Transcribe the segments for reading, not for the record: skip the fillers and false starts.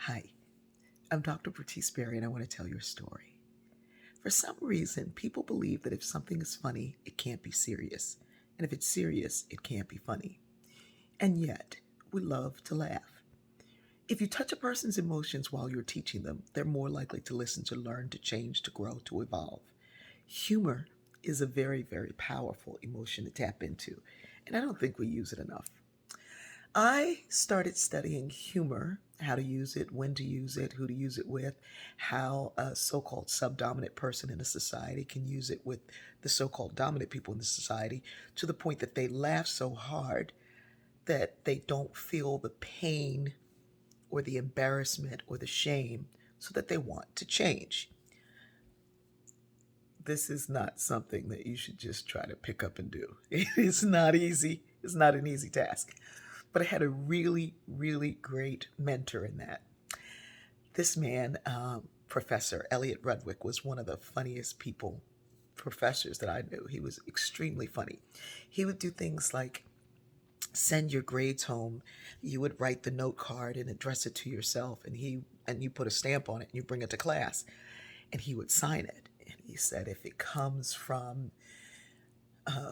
Hi, I'm Dr. Bertice Berry, and I want to tell you a story. For some reason, people believe that if something is funny, it can't be serious. And if it's serious, it can't be funny. And yet, we love to laugh. If you touch a person's emotions while you're teaching them, they're more likely to listen, to learn, to change, to grow, to evolve. Humor is a very, very powerful emotion to tap into, and I don't think we use it enough. I started studying humor, how to use it, when to use it, who to use it with, how a so called subdominant person in a society can use it with the so called dominant people in the society, to the point that they laugh so hard that they don't feel the pain or the embarrassment or the shame, so that they want to change. This is not something that you should just try to pick up and do. It is not easy. It's not an easy task. But I had a really, really great mentor in that. This man, Professor Elliot Rudwick, was one of the funniest professors that I knew. He was extremely funny. He would do things like send your grades home. You would write the note card and address it to yourself, and you put a stamp on it and you bring it to class, and he would sign it. And he said, if it comes from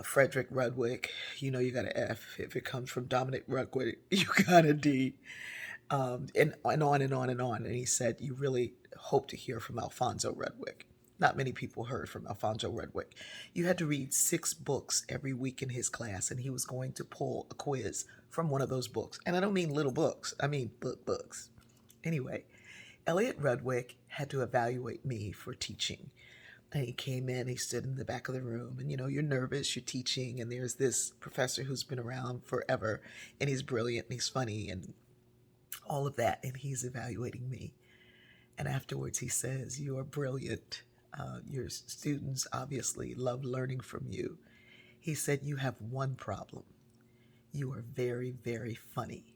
Frederick Rudwick, you got an F. If it comes from Dominic Rudwick, you got a D. And on and on and on. And he said, you really hope to hear from Alfonso Rudwick. Not many people heard from Alfonso Rudwick. You had to read 6 books every week in his class, and he was going to pull a quiz from one of those books. And I don't mean little books, I mean books. Anyway, Elliot Rudwick had to evaluate me for teaching. And he came in, he stood in the back of the room, and you're nervous, you're teaching, and there's this professor who's been around forever, and he's brilliant and he's funny and all of that, and he's evaluating me. And afterwards, he says, you are brilliant. Your students obviously love learning from you. He said, you have one problem. You are very, very funny.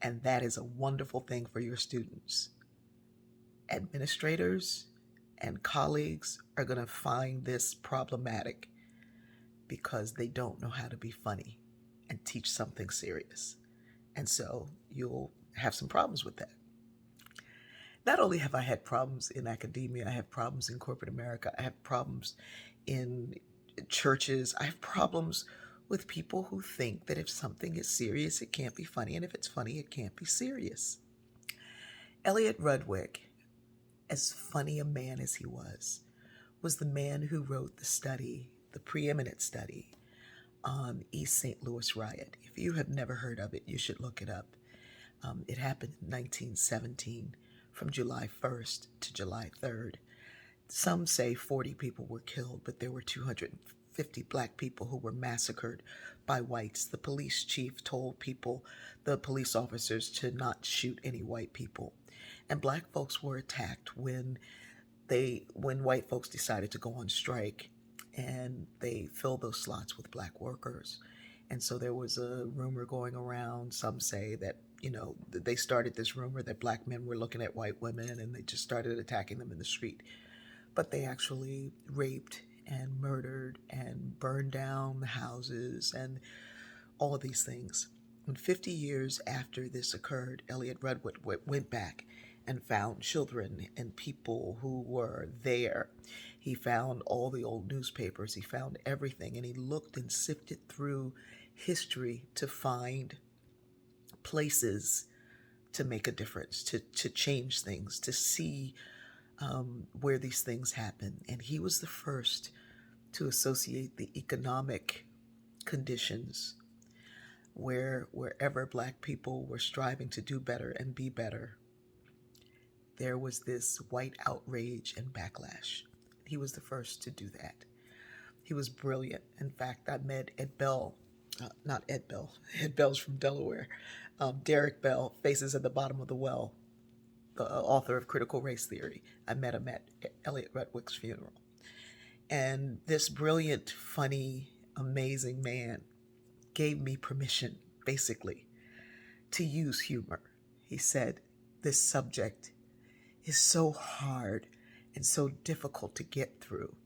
And that is a wonderful thing for your students. Administrators and colleagues are going to find this problematic because they don't know how to be funny and teach something serious. And so you'll have some problems with that. Not only have I had problems in academia, I have problems in corporate America, I have problems in churches, I have problems with people who think that if something is serious, it can't be funny, and if it's funny, it can't be serious. Elliot Rudwick, as funny a man as he was the man who wrote the study, the preeminent study on East St. Louis riot. If you have never heard of it, you should look it up. It happened in 1917 from July 1st to July 3rd. Some say 40 people were killed, but there were 250 black people who were massacred by whites. The police chief told the police officers, to not shoot any white people. And black folks were attacked when white folks decided to go on strike, and they filled those slots with black workers. And so there was a rumor going around. Some say that, they started this rumor that black men were looking at white women and they just started attacking them in the street. But they actually raped and murdered and burned down the houses and all of these things. And 50 years after this occurred, Elliot Rudwick went back and found children and people who were there. He found all the old newspapers, he found everything, and he looked and sifted through history to find places to make a difference, to change things, to see where these things happen. And he was the first to associate the economic conditions wherever black people were striving to do better and be better, there was this white outrage and backlash. He was the first to do that. He was brilliant. In fact, I met Ed Bell, not Ed Bell, Ed Bell's from Delaware. Derek Bell, Faces at the Bottom of the Well, the author of Critical Race Theory. I met him at Elliot Rudwick's funeral. And this brilliant, funny, amazing man gave me permission, basically, to use humor. He said, this subject is so hard and so difficult to get through.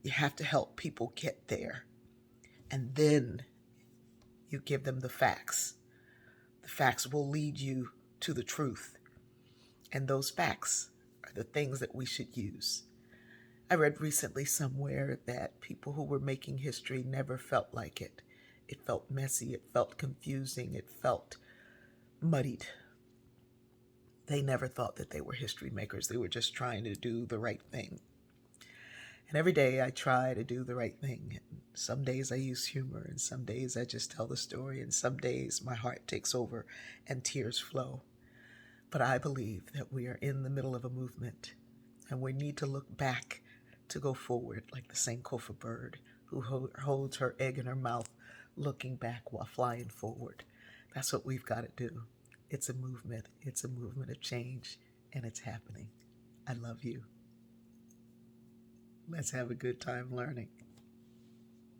You have to help people get there. And then you give them the facts. The facts will lead you to the truth. And those facts are the things that we should use. I read recently somewhere that people who were making history never felt like it. It felt messy, it felt confusing, it felt muddied. They never thought that they were history makers. They were just trying to do the right thing. And every day I try to do the right thing. And some days I use humor, and some days I just tell the story, and some days my heart takes over and tears flow. But I believe that we are in the middle of a movement, and we need to look back to go forward, like the Sankofa bird who holds her egg in her mouth, looking back while flying forward. That's what we've got to do. It's a movement. It's a movement of change, and it's happening. I love you. Let's have a good time learning.